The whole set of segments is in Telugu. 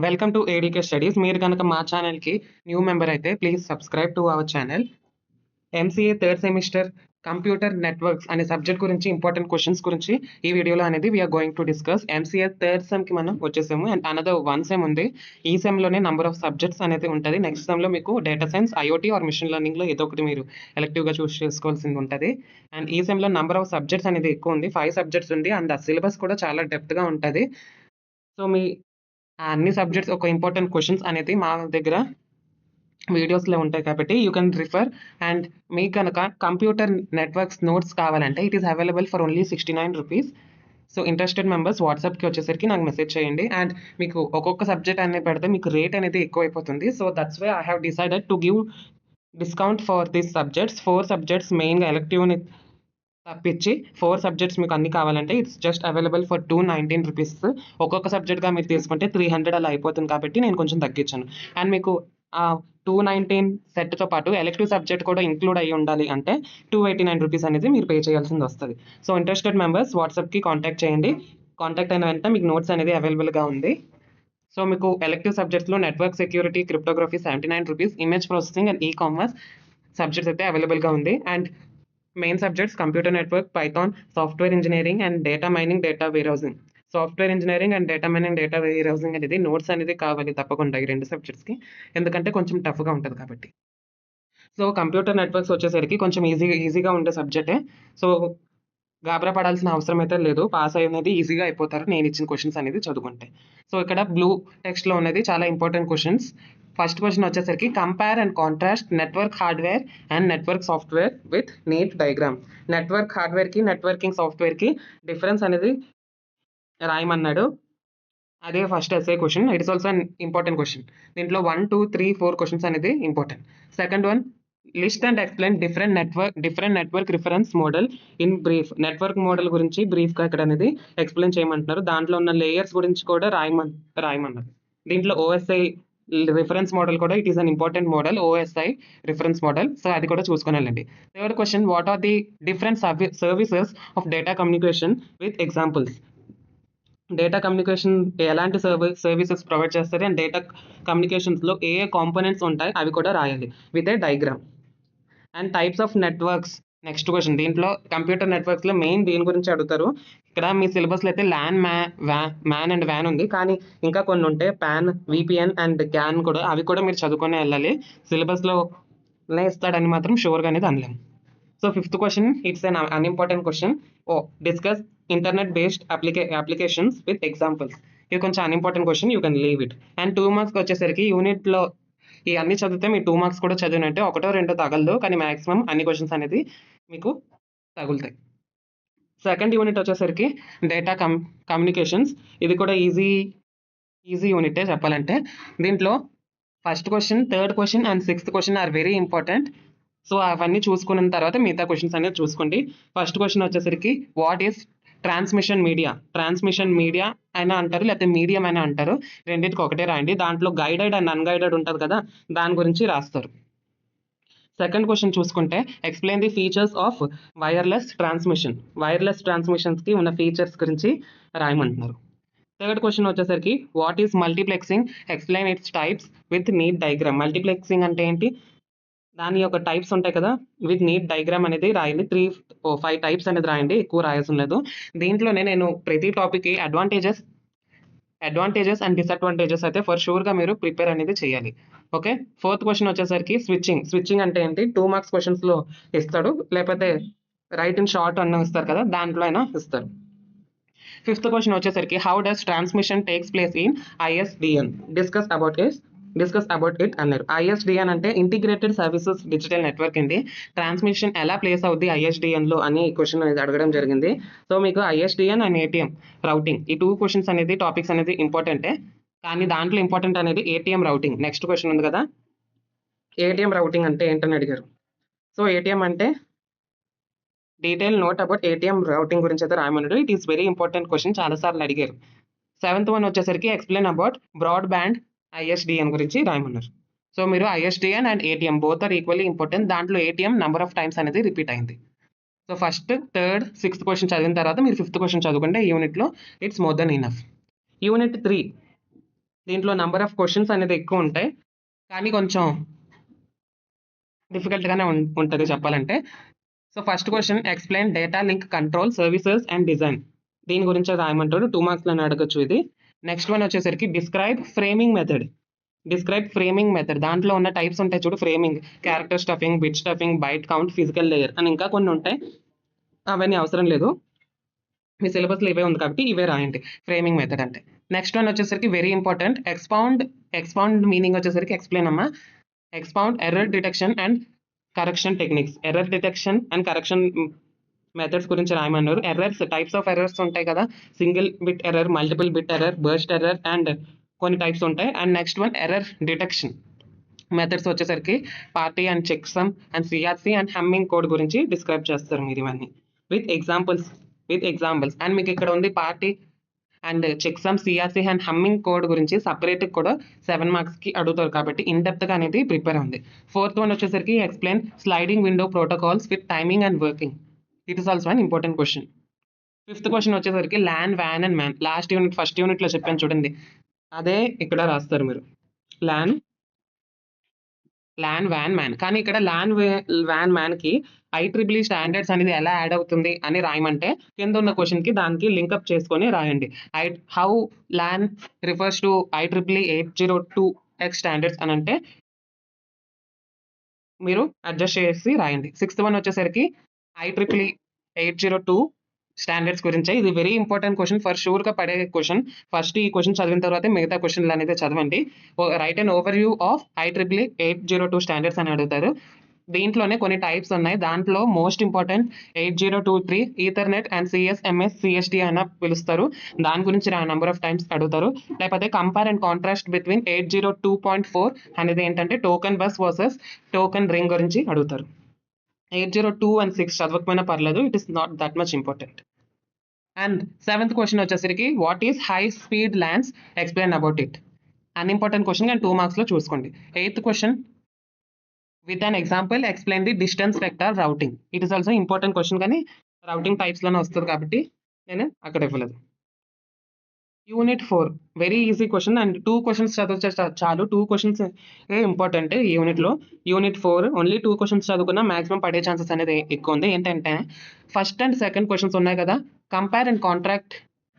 Welcome to ADK studies. మీరు కనుక మా ఛానల్కి న్యూ మెంబర్ అయితే please subscribe to our channel. MCA third semester computer networks అనే సబ్జెక్ట్ గురించి ఇంపార్టెంట్ క్వశ్చన్స్ గురించి ఈ వీడియోలో అనేది we're going to discuss. MCA third సెమ్కి మనం వచ్చేసాము అండ్ అనదర్ 1 సెమ్ ఉంది. ఈ సెమ్లోనే నంబర్ ఆఫ్ సబ్జెక్ట్స్ అనేది ఉంటుంది. నెక్స్ట్ సెమ్లో మీకు data science, IoT or machine లెర్నింగ్లో ఏదో ఒకటి మీరు ఎలెక్టివ్గా చూస్ చేసుకోవాల్సింది ఉంటుంది. అండ్ ఈ సెమ్లో నంబర్ ఆఫ్ సబ్జెక్ట్స్ అనేది ఎక్కువ ఉంది, 5 సబ్జెక్ట్స్ ఉంది అండ్ ఆ సిలబస్ కూడా చాలా డెప్త్గా ఉంటుంది. సో మీ అన్ని సబ్జెక్ట్స్ ఒక ఇంపార్టెంట్ క్వశ్చన్స్ అనేది మా దగ్గర వీడియోస్లో ఉంటాయి కాబట్టి యూ కెన్ రిఫర్. అండ్ మీకు కనుక కంప్యూటర్ నెట్వర్క్స్ నోట్స్ కావాలంటే it is available for only 69 rupees. So interested members వాట్సాప్కి వచ్చేసరికి నాకు మెసేజ్ చేయండి. అండ్ మీకు ఒక్కొక్క సబ్జెక్ట్ అనేది పెడితే మీకు రేట్ అనేది ఎక్కువ అయిపోతుంది. So that's why I have decided to give discount for these subjects. 4 subjects మెయిన్గా ఎలెక్టివ్ని తప్పించి 4 సబ్జెక్ట్స్ మీకు అన్ని కావాలంటే it's just available for 219 rupees. ఒక్కొక్క సబ్జెక్ట్గా మీరు తీసుకుంటే 300 అలా అయిపోతుంది కాబట్టి నేను కొంచెం తగ్గించాను. అండ్ మీకు ఆ 219 సెట్తో పాటు ఎలెక్టివ్ సబ్జెక్ట్ కూడా ఇంక్లూడ్ అయ్యి ఉండాలి అంటే 289 రూపీస్ అనేది మీరు పే చేయాల్సింది వస్తుంది. సో ఇంట్రెస్టెడ్ మెంబర్స్ వాట్సాప్కి కాంటాక్ట్ చేయండి. కాంటాక్ట్ అయిన వెంటనే మీకు నోట్స్ అనేది అవైలబుల్గా ఉంది. సో మీకు ఎలెక్టివ్ సబ్జెక్ట్స్లో network security, cryptography 79 rupees, image processing and commerce subjects అయితే అవైలబుల్గా ఉంది. And main subjects computer network, Python, software engineering and data mining, data warehousing. Software engineering and data mining, data warehousing అనేది నోట్స్ అనేది కావాలి తప్పకుండా ఈ 2 సబ్జెక్ట్స్కి, ఎందుకంటే కొంచెం టఫ్గా ఉంటుంది కాబట్టి. సో కంప్యూటర్ నెట్వర్క్స్ వచ్చేసరికి కొంచెం ఈజీగా ఉండే సబ్జెక్టే. సో గాబరా పడాల్సిన అవసరం అయితే లేదు. పాస్ అనేది ఈజీగా అయిపోతారు నేను ఇచ్చిన క్వశ్చన్స్ అనేది చదువుకుంటే. సో ఇక్కడ బ్లూ టెక్స్ట్లో ఉన్నది చాలా ఇంపార్టెంట్ క్వశ్చన్స్. ఫస్ట్ క్వశ్చన్ వచ్చేసరికి compare and contrast network hardware and network software with neat diagram. Network హార్డ్వేర్కి నెట్వర్కింగ్ సాఫ్ట్వేర్కి డిఫరెన్స్ అనేది రాయమన్నాడు. అదే first SA question. It is also an important question. దీంట్లో 1, 2, 3, 4 క్వశ్చన్స్ అనేది important. Second one, list and explain different network reference model in brief. Network model గురించి బ్రీఫ్గా ఇక్కడ అనేది ఎక్స్ప్లెయిన్ చేయమంటున్నారు. దాంట్లో ఉన్న లేయర్స్ గురించి కూడా రాయమన్నారు. దీంట్లో ఓఎస్ఐ రిఫరెన్స్ మోడల్ కూడా it is an important model, OSI reference model. So అది కూడా చూసుకొని వెళ్ళండి. Third question, what are the different services of data communication with examples. Data communication ఎలాంటి సర్వీసెస్ ప్రొవైడ్ చేస్తారు అండ్ డేటా కమ్యూనికేషన్స్లో ఏ కాంపోనెంట్స్ ఉంటాయి అవి కూడా రాయాలి with a diagram. And types of networks next question. దీంట్లో కంప్యూటర్ నెట్వర్క్స్లో మెయిన్ దీని గురించి అడుగుతారు. ఇక్కడ మీ సిలబస్లో అయితే మ్యాన్ అండ్ వ్యాన్ ఉంది, కానీ ఇంకా కొన్ని ఉంటాయి, పాన్, విపిఎన్ అండ్ గ్యాన్ కూడా. అవి కూడా మీరు చదువుకొని వెళ్ళాలి. సిలబస్లో ఇస్తాడని మాత్రం షూర్గా అనేది అనలేము. So fifth question, it's an unimportant question. Discuss internet based applications with examples. ఇది కొంచెం unimportant question, you can leave it. And 2 మార్క్స్కి వచ్చేసరికి యూనిట్లో ఈ అన్ని చదివితే మీ 2 మార్క్స్ కూడా చదివినట్టే, 1 2 తగలదు, కానీ మ్యాక్సిమం అన్ని క్వశ్చన్స్ అనేది మీకు తగులుతాయి. సెకండ్ యూనిట్ వచ్చేసరికి డేటా కమ్యూనికేషన్స్. ఇది కూడా ఈజీ యూనిటే చెప్పాలంటే. దీంట్లో first question, third question and 6th question are very important. So అవన్నీ చూసుకున్న తర్వాత మిగతా క్వశ్చన్స్ అనేది చూసుకోండి. ఫస్ట్ క్వశ్చన్ వచ్చేసరికి వాట్ ఈస్ ట్రాన్స్మిషన్ మీడియా అయినా అంటారు, లేకపోతే మీడియం అయినా అంటారు, రెండింటికి ఒకటే రాయండి. దాంట్లో గైడెడ్ అండ్ అన్గైడెడ్ ఉంటుంది కదా, దాని గురించి రాస్తారు. సెకండ్ క్వశ్చన్ చూసుకుంటే explain the features of wireless ట్రాన్స్మిషన్స్కి ఉన్న ఫీచర్స్ గురించి రాయమంటున్నారు. థర్డ్ క్వశ్చన్ వచ్చేసరికి what is multiplexing, explain its types with neat diagram. Multiplexing అంటే ఏంటి, దాని యొక్క టైప్స్ ఉంటాయి కదా, విత్ నీట్ డయాగ్రామ్ అనేది రాయండి. 3-5 టైప్స్ అనేది రాయండి, ఎక్కువ రాయాల్సిన లేదు. దీంట్లోనే నేను ప్రతి టాపిక్కి అడ్వాంటేజెస్ అండ్ డిసడ్వాంటేజెస్ అయితే ఫర్ షూర్గా మీరు ప్రిపేర్ అనేది చేయాలి. ఓకే. ఫోర్త్ క్వశ్చన్ వచ్చేసరికి స్విచ్చింగ్ అంటే ఏంటి, 2 మార్క్స్ క్వశ్చన్స్లో ఇస్తాడు, లేకపోతే రైట్ ఇన్ షార్ట్ అన్న ఇస్తారు కదా, దాంట్లో అయినా ఇస్తారు. ఫిఫ్త్ క్వశ్చన్ వచ్చేసరికి how does transmission takes place in ISDN. Discuss about it అన్నారు. ఐఎస్డిఎన్ అంటే ఇంటిగ్రేటెడ్ సర్వీసెస్ డిజిటల్ నెట్వర్క్ అండి. ట్రాన్స్మిషన్ ఎలా ప్లేస్ అవుద్ది ఐఎస్డిఎన్లో అని క్వశ్చన్ అనేది అడగడం జరిగింది. సో మీకు ఐఎస్డిఎన్ అండ్ ఏటీఎం రౌటింగ్, ఈ 2 క్వశ్చన్స్ అనేది టాపిక్స్ అనేది ఇంపార్టెంటే, కానీ దాంట్లో ఇంపార్టెంట్ అనేది ఏటీఎం రౌటింగ్. నెక్స్ట్ క్వశ్చన్ ఉంది కదా, ఏటీఎం రౌటింగ్ అంటే ఏంటని అడిగారు. సో ఏటీఎం అంటే detail note about ATM routing గురించి అయితే రాయమన్నాడు. It is very important question, చాలాసార్లు అడిగారు. 7th వన్ వచ్చేసరికి ఎక్స్ప్లెయిన్ అబౌట్ బ్రాడ్బ్యాండ్ ఐఎస్డిఎన్ గురించి రాయమన్నారు. సో మీరు ISDN and ATM both are equally important. దాంట్లో ఏటీఎం నెంబర్ ఆఫ్ టైమ్స్ అనేది రిపీట్ అయింది. So first, third, 6th question చదివిన తర్వాత మీరు 5th క్వశ్చన్ చదువుకుంటే ఈ యూనిట్లో it's more than enough. Unit 3 దీంట్లో నంబర్ ఆఫ్ క్వశ్చన్స్ అనేది ఎక్కువ ఉంటాయి, కానీ కొంచెం డిఫికల్ట్గానే ఉంటుంది చెప్పాలంటే. So first question, explain data link control services and design. దీని గురించి రాయమంటాడు, 2 మార్క్స్లో అడగచ్చు ఇది. నెక్స్ట్ వన్ వచ్చేసరికి describe framing method. Describe framing method, దాంట్లో ఉన్న టైప్స్ ఉంటాయి చూడు, framing, character stuffing, bit stuffing, byte count, physical layer అని ఇంకా కొన్ని ఉంటాయి, అవన్నీ అవసరం లేదు, మీ సిలబస్లో ఇవే ఉంది కాబట్టి ఇవే రాయండి ఫ్రేమింగ్ మెథడ్ అంటే. నెక్స్ట్ వన్ వచ్చేసరికి వెరీ ఇంపార్టెంట్, ఎక్స్పౌండ్ మీనింగ్ వచ్చేసరికి ఎక్స్ప్లెయిన్ అమ్మా. Expound error detection and correction techniques. Error detection and correction methods గురించి రాయమన్నారు. ఎర్రర్స్, టైప్స్ ఆఫ్ ఎర్రర్స్ ఉంటాయి కదా, single bit error, multiple bit error, burst error and కొన్ని టైప్స్ ఉంటాయి. And next one error detection methods వచ్చేసరికి parity and checksum and CRC and Hamming code గురించి డిస్క్రైబ్ చేస్తారు మీరు ఇవన్నీ విత్ ఎగ్జాంపుల్స్. అండ్ మీకు ఇక్కడ ఉంది party and checksum, CRC and Hamming code గురించి సపరేట్ కూడా 7 మార్క్స్కి అడుగుతారు కాబట్టి ఇన్ డెప్త్గా అనేది ప్రిపేర్ ఉంది. ఫోర్త్ వన్ వచ్చేసరికి explain sliding window protocols with timing and working. It is also an important question. Fifth question వచ్చేసరికి ల్యాన్, వ్యాన్ and MAN. Last unit first యూనిట్లో చెప్పాను చూడండి, అదే ఇక్కడ రాస్తారు మీరు. ల్యాన్, వ్యాన్, మ్యాన్. కానీ ఇక్కడ వ్యాన్, మ్యాన్కి IEEE స్టాండర్డ్స్ అనేది ఎలా యాడ్ అవుతుంది అని రాయమంటే కింద ఉన్న క్వశ్చన్కి దానికి లింకప్ చేసుకొని రాయండి. How LAN refers to IEEE 802X standards అని అంటే మీరు అడ్జస్ట్ చేసి రాయండి. సిక్స్త్ వన్ వచ్చేసరికి IEEE 802 స్టాండర్డ్స్ గురించి. ఇది వెరీ ఇంపార్టెంట్ క్వశ్చన్, ఫర్ షూర్గా పడే క్వశ్చన్. ఫస్ట్ ఈ క్వశ్చన్ చదివిన తర్వాత మిగతా క్వశ్చన్లు అనేది చదవండి. Right and over view of IEEE 802 standards అని అడుగుతారు. దీంట్లోనే కొన్ని టైప్స్ ఉన్నాయి, దాంట్లో most important 8023 Ethernet and CSMS CSD అని పిలుస్తారు, దాని గురించి నెంబర్ ఆఫ్ టైమ్స్ అడుగుతారు. లేకపోతే కంపేర్ అండ్ కాంట్రాస్ట్ బిట్వీన్ 802.4 అనేది ఏంటంటే token bus versus token ring గురించి అడుగుతారు. 802 and 6 చదవకపోయినా పర్లేదు, it is not that much important. And seventh question వచ్చేసరికి what is high speed LANs, explain about it. An important question కానీ 2 మార్క్స్లో చూసుకోండి. Eighth question, with an example explain the distance vector routing. It is also important question, కానీ రౌటింగ్ టైప్స్లోనే వస్తుంది కాబట్టి నేను అక్కడ ఇవ్వలేదు. Unit 4 very easy question and 2 questions చదివితే చాలు. 2 క్వశ్చన్స్ ఇంపార్టెంట్ ఈ యూనిట్లో. యూనిట్ 4 ఓన్లీ 2 క్వశ్చన్స్ చదువుకున్నా మాక్సిమం పడే ఛాన్సెస్ అనేది ఎక్కువ ఉంది. ఏంటంటే ఫస్ట్ అండ్ సెకండ్ క్వశ్చన్స్ ఉన్నాయి కదా, compare and contract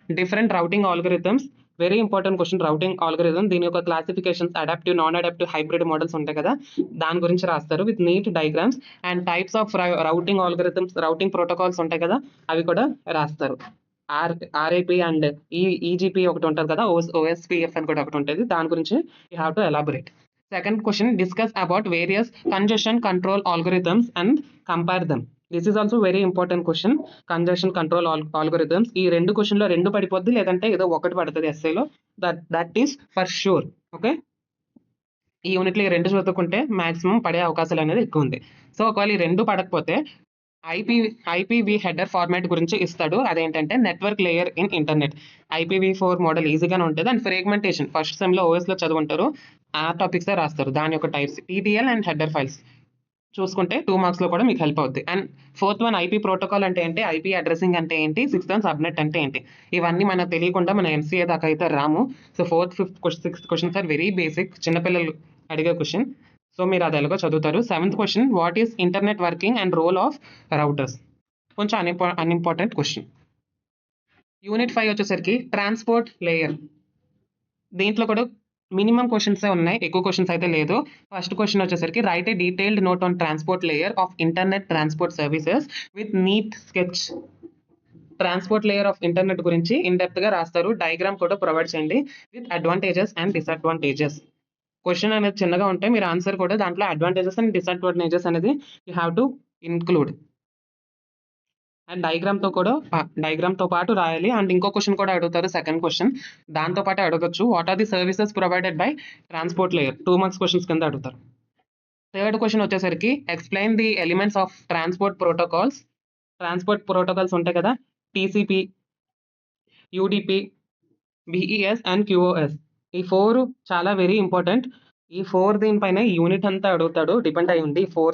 different routing algorithms. Very important question, routing algorithm. దీని యొక్క classifications, adaptive, non adaptive, hybrid models ఉంటాయి కదా, దాని గురించి రాస్తారు with neat diagrams. And types of routing algorithms, routing protocols ఉంటాయి కదా, అవి కూడా రాస్తారు. RAP అండ్ EGP ఒకటి ఉంటుంది కదా, OSPF అని కూడా ఒకటి ఉంటుంది, దాని గురించి you have to elaborate. Second question, discuss about various congestion control algorithms and compare them. This is also very important question, congestion control algorithms. ఈ 2 క్వశ్చన్లో 2 పడిపోద్ది, లేదంటే ఏదో ఒకటి పడుతుంది ఎస్ఏలో, that is for sure. Okay, ఈ యూనిట్లో ఈ 2 చదువుకుంటే మాక్సిమం పడే అవకాశాలు అనేది ఎక్కువ ఉంది. సో ఒకవేళ ఈ 2 పడకపోతే IPv హెడర్ ఫార్మాట్ గురించి ఇస్తాడు, అదేంటంటే network layer in internet. IPv4 model ఈజీగానే ఉంటుంది. అండ్ ఫ్రేగ్మెంటేషన్ ఫస్ట్ సెమ్లో OSలో చదువుంటారు, ఆ టాపిక్సే రాస్తారు. దాని యొక్క types TTL and header files చూసుకుంటే 2 మార్క్స్లో కూడా మీకు హెల్ప్ అవుతుంది. And fourth one, IP protocol అంటే ఏంటి, IP అడ్రసింగ్ అంటే ఏంటి, సిక్స్త్ వన్ సబ్నెట్ అంటే ఏంటి. ఇవన్నీ మనకు తెలియకుండా మన MCA దాకా అయితే రాము. So fourth, fifth, sixth questions are very basic, చిన్నపిల్లలు అడిగే క్వశ్చన్. సో మీరు అది ఎలాగో చదువుతారు. Seventh question, what is internet working and role of routers. కొంచెం అన్ఇంపార్టెంట్ క్వశ్చన్. యూనిట్ 5 వచ్చేసరికి ట్రాన్స్పోర్ట్ లేయర్. దీంట్లో కూడా మినిమం క్వశ్చన్సే ఉన్నాయి, ఎక్కువ క్వశ్చన్స్ అయితే లేదు. ఫస్ట్ క్వశ్చన్ వచ్చేసరికి write a detailed note on transport layer of internet transport services with neat sketch. Transport layer of internet గురించి ఇన్ డెప్త్గా రాస్తారు, డయాగ్రామ్ కూడా ప్రొవైడ్ చేయండి with advantages and disadvantages. Question అనేది చిన్నగా ఉంటే మీరు ఆన్సర్ కూడా దాంట్లో అడ్వాంటేజెస్ అండ్ డిసడ్వాంటేజెస్ అనేది you have to include. And డయాగ్రామ్తో పాటు రాయాలి. అండ్ ఇంకో క్వశ్చన్ కూడా అడుగుతారు, సెకండ్ క్వశ్చన్, దాంతో పాటు అడగచ్చు, what are the services provided by transport layer. 2 marks questions కింద అడుగుతారు. థర్డ్ క్వశ్చన్ వచ్చేసరికి explain the elements of transport protocols. Transport protocols ఉంటాయి కదా, TCP, UDP, BES and QoS. ఈ 4 చాలా వెరీ ఇంపార్టెంట్. ఈ 4 దీనిపైన యూనిట్ అంతా అడుగుతాడు, డిపెండ్ అయి ఉంది. 4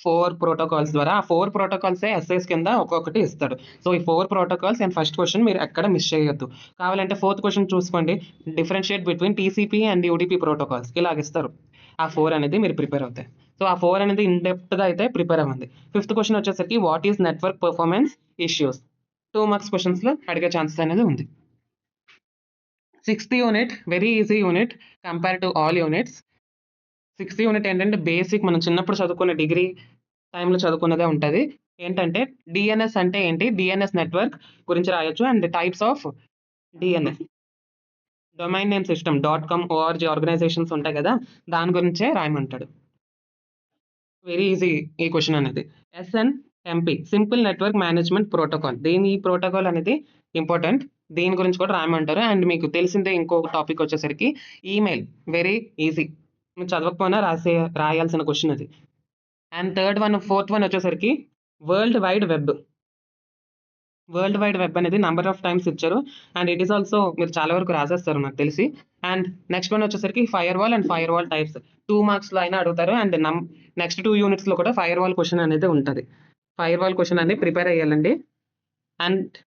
4 ప్రోటోకాల్స్ ద్వారా ఆ 4 ప్రోటోకాల్సే ఎస్ఐస్ కింద ఒక్కొక్కటి ఇస్తాడు. సో ఈ 4 ప్రోటోకాల్స్ అండ్ ఫస్ట్ క్వశ్చన్ మీరు ఎక్కడ మిస్ చేయొద్దు. కావాలంటే 4th క్వశ్చన్ చూసుకోండి. Differentiate between TCP and UDP protocols ఇలాగ ఇస్తారు. ఆ 4 అనేది మీరు ప్రిపేర్ అవుతాయి. సో ఆ 4 అనేది ఇన్ డెప్త్గా అయితే ప్రిపేర్ అవ్వండి. 5th క్వశ్చన్ వచ్చేసరికి what is network performance issues. 2 marks క్వశ్చన్స్లో అడిగే ఛాన్సెస్ అనేది ఉంది. 6th unit very easy unit compare to all units. 6th unit ఏంటంటే బేసిక్ మనం చిన్నప్పుడు చదువుకున్న డిగ్రీ టైంలో చదువుకున్నదే ఉంటుంది. ఏంటంటే డిఎన్ఎస్ అంటే ఏంటి, డిఎన్ఎస్ నెట్వర్క్ గురించి రాయొచ్చు and types of DNS, domain name system, .com, ORG organisations ఉంటాయి కదా, దాని గురించే రాయమంటాడు. వెరీ ఈజీ ఈ క్వశ్చన్ అనేది. SNMP simple network management protocol. ఈ ప్రోటోకాల్ అనేది ఇంపార్టెంట్, దీని గురించి కూడా రాయమంటారు. అండ్ మీకు తెలిసిందే ఇంకొక టాపిక్ వచ్చేసరికి ఈమెయిల్, వెరీ ఈజీ, మీరు చదవకపోయినా రాయాల్సిన క్వశ్చన్ అది. అండ్ 4th వన్ వచ్చేసరికి world wide web. World wide web అనేది నెంబర్ ఆఫ్ టైమ్స్ ఇచ్చారు అండ్ ఇట్ ఈస్ ఆల్సో మీరు చాలా వరకు రాసేస్తారు నాకు తెలిసి. అండ్ నెక్స్ట్ వన్ వచ్చేసరికి fire wall and fire wall types. 2 మార్క్స్లో అయినా అడుగుతారు. అండ్ నెక్స్ట్ 2 యూనిట్స్లో కూడా ఫైర్ వాల్ క్వశ్చన్ అనేది ఉంటుంది. ఫైర్ వాల్ క్వశ్చన్ అనేది ప్రిపేర్ అయ్యాలండి. And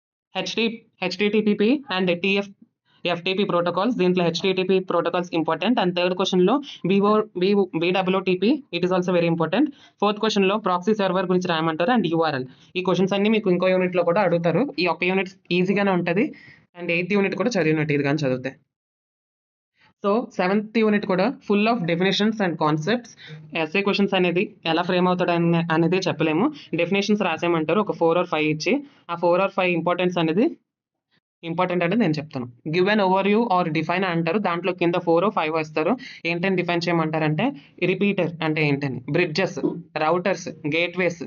HTTP and FTP protocols, దీంట్లో HTTP protocols important. And 3rd క్వశ్చన్లో BWTP it is also very important. 4th క్వశ్చన్లో ప్రాక్సీ సర్వర్ గురించి రాయమంటారు అండ్ URL. ఈ క్వశ్చన్స్ అన్ని మీకు ఇంకో యూనిట్లో కూడా అడుగుతారు. ఈ ఒక్క యూనిట్ ఈజీగానే ఉంటుంది అండ్ 8th యూనిట్ కూడా చదివినట్టు ఇది కానీ చదివితే. సో 7th యూనిట్ కూడా full of definitions and concepts. SA questions అనేది ఎలా ఫ్రేమ్ అవుతాడు అనేది చెప్పలేము. డెఫినేషన్స్ రాసేయమంటారు ఒక 4 or 5 ఇచ్చి, ఆ 4 or 5 ఇంపార్టెంట్ అనేది నేను చెప్తాను. Give an overview or define అంటారు, దాంట్లో కింద 4 or 5 వస్తారు. ఏంటని డిఫైన్ చేయమంటారంటే రిపీటర్ అంటే ఏంటని, bridges, routers, gateways,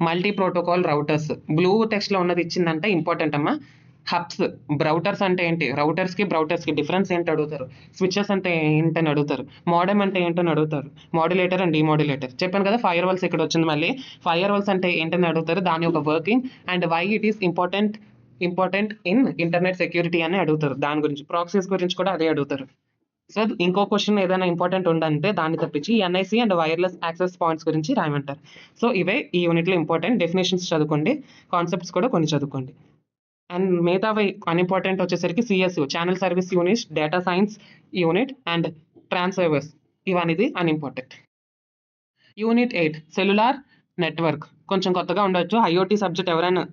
multi protocol routers. Blue టెక్స్ట్లో ఉన్నది ఇచ్చిందంటే ఇంపార్టెంట్ అమ్మా. హబ్స్, బ్రౌటర్స్ అంటే ఏంటి, బ్రౌటర్స్కి డిఫరెన్స్ ఏంటి అడుగుతారు. స్విచెస్ అంటే ఏంటని అడుగుతారు. మోడెమ్ అంటే ఏంటని అడుగుతారు. Modulator and demodulator. చెప్పాను కదా ఫైర్ వాల్స్ ఇక్కడ వచ్చింది మళ్ళీ. ఫైర్ వాల్స్ అంటే ఏంటని అడుగుతారు, దాని యొక్క working and why it is important in internet security అని అడుగుతారు. దాని గురించి ప్రాక్సీస్ గురించి కూడా అదే అడుగుతారు. సో ఇంకో క్వశ్చన్ ఏదైనా ఇంపార్టెంట్ ఉందంటే దాన్ని తప్పించి NIC and wireless access points గురించి రాయమంటారు. సో ఇవే ఈ యూనిట్లో ఇంపార్టెంట్. డెఫినేషన్స్ చదువుకోండి, కాన్సెప్ట్స్ కూడా కొన్ని చదువుకోండి. అండ్ మిగతావి అన్ఇంపార్టెంట్ వచ్చేసరికి CSU channel service unit, data science unit and transfers, ఇవనేది అన్ఇంపార్టెంట్. యూనిట్ 8 సెల్యులార్ నెట్వర్క్ కొంచెం కొత్తగా ఉండొచ్చు. IoT సబ్జెక్ట్ ఎవరైనా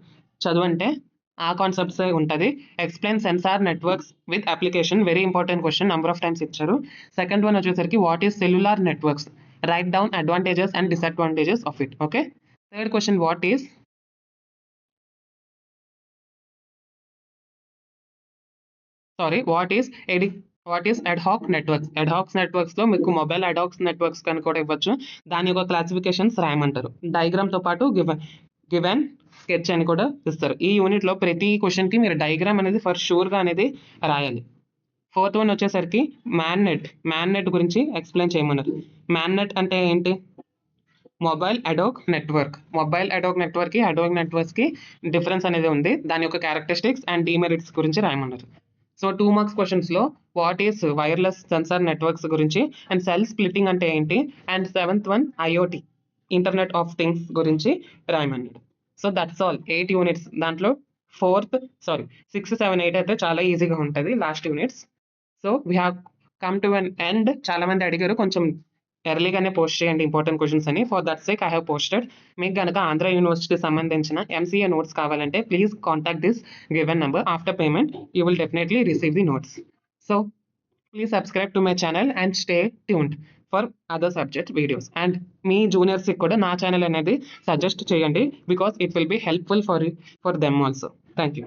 చదువంటే ఆ కాన్సెప్ట్స్ ఉంటుంది. Explain sensor networks with application, very important question, number of times ఇచ్చారు. సెకండ్ వన్ వచ్చేసరికి what is cellular networks, write down advantages and disadvantages of it. Okay. Third question what is ad hoc networks. Ad hocs నెట్వర్క్స్లో మీకు మొబైల్ అడ్హాక్స్ నెట్వర్క్స్ కనుక కూడా ఇవ్వచ్చు. దాని యొక్క క్లాసిఫికేషన్స్ రాయమంటారు. డయాగ్రామ్తో పాటు గివెన్ స్కెచ్ అని కూడా ఇస్తారు. ఈ యూనిట్లో ప్రతి క్వశ్చన్కి మీరు డయాగ్రామ్ అనేది ఫర్ షూర్గా అనేది రాయాలి. 4th వన్ వచ్చేసరికి మ్యాన్ నెట్ గురించి ఎక్స్ప్లెయిన్ చేయమన్నారు. మ్యాన్ నెట్ అంటే ఏంటి, మొబైల్ అడ్హాక్ నెట్వర్క్కి అడ్హాక్ నెట్వర్క్స్కి డిఫరెన్స్ అనేది ఉంది. దాని యొక్క క్యారెక్టరిస్టిక్స్ అండ్ డిమెరిట్స్ గురించి రాయమన్నారు. సో 2 మార్క్స్ క్వశ్చన్స్లో what is wireless sensor networks గురించి అండ్ సెల్ స్ప్లిట్టింగ్ అంటే ఏంటి and 7th one IoT internet of things గురించి రాయమన్నాడు. So that's all 8 units. దాంట్లో 6, 7, 8 అయితే చాలా ఈజీగా ఉంటుంది last units. So we have come to an end. చాలా మంది అడిగారు కొంచెం ఎర్లీగానే పోస్ట్ చేయండి ఇంపార్టెంట్ క్వశ్చన్స్ అని. For that sake I have posted. మీకు కనుక ఆంధ్ర యూనివర్సిటీ సంబంధించిన MCA నోట్స్ కావాలంటే please contact this given number. After payment you will definitely receive the notes. So please subscribe to my channel and stay tuned for other subject videos. And మీ జూనియర్స్కి కూడా నా ఛానల్ అనేది సజెస్ట్ చేయండి because it will be helpful for them also. Thank you.